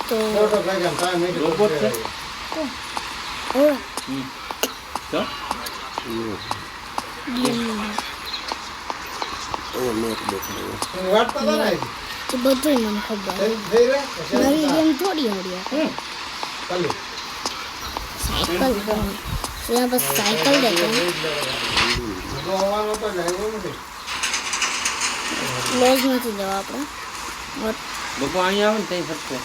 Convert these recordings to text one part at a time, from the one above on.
તો ફોટો કઈ કેમ ટાઈમ નહીં રોબોટ છે ઓ તો એની વાત તો ના આવી એ બધું મને ખબર થઈ રે નવી ગેમ થોડી આવડી ચાલુ સાયકલ ત્યાં બસ સાયકલ દેતો તો આવવાનો તો જાય નથી ક્લોઝ નથી જવા આપણે બપો અહીંયા આવે ને ત્યાં ફરશે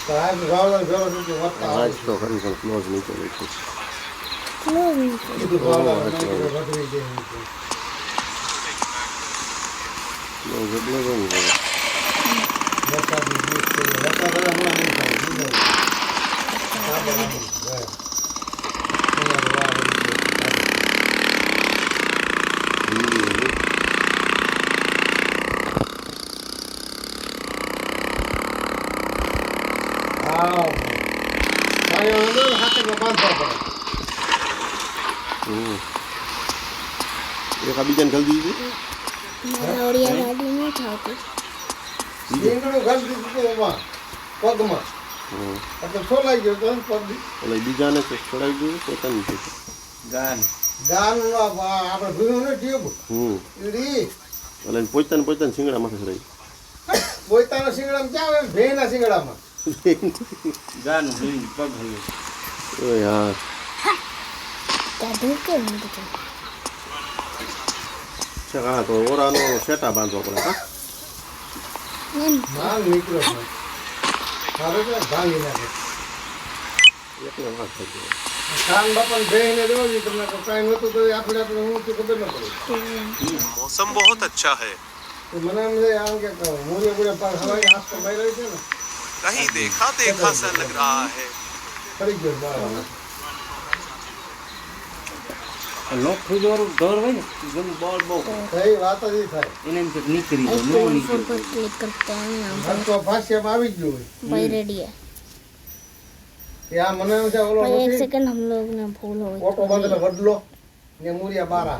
તો આ ગાવડા ભેરો નથી વધતા આજ તો ખરી પણ ક્લોઝ નીચે બેઠું ક્લોઝ નથી બધું ગાવડા વધરી દે ક્લોઝ એટલે જ ને વરસાદની દિવસ છે વરસાદ હમણાં નહીં થાય એક આ બીજાને જલ્દી દીધી મારા ઓડિયા ગાડી નહીં થાવતી પગમાં એટલે છોલાઈ ગયો તો પગ એટલે બીજાને તો છોડાવી દીધું પોતાની દીધું ગાન ગાન આપણે ભીનું ને ટ્યુબ ઈડી એટલે પોતાને શિંગડા માથે ચડાવી પોતાના શિંગડામાં ક્યાં આવે ભેના શિંગડામાં ગાન ભૂલ પગ હલ્યો ઓય હા કાઢું કેમ બધું છે હા તો ઓરાનો સેટા બાંધવા પડે હા એમ માલ નીકળ્યો છે મારે તો ભાંગી નાખે એકને વાત થઈ ગઈ ખાન બાપાને ભેને દેવો જોઈએ તમને કાંઈ નહોતું તો આપણે હું તો ખબર ન પડે मौसम बहुत अच्छा है તો મને એમ છે આમ કે મૂળે મૂળે પર હવાઈ હાથ તો ભાઈ રહી છે ને कहीं देखा देखा सा लग रहा है ફરી ગયો બાર લોક થઈ જવાનું ડર હોય ને ગમ બોલ બહુ થઈ વાત જ ઈ થાય એને એમ કે નીકળી ગયો નો આઈફોન નીકળી પર ક્લિક કરતા हैं नाम હાથ તો ભાષ્યમાં આવી જ ગયું भाई रेडी है કે આ મને એમ છે ઓલો भाई एक નથી सेकंड हम लोग ना भूल हो ઓટો બાંધેલો વડલો ને મૂરિયા બારા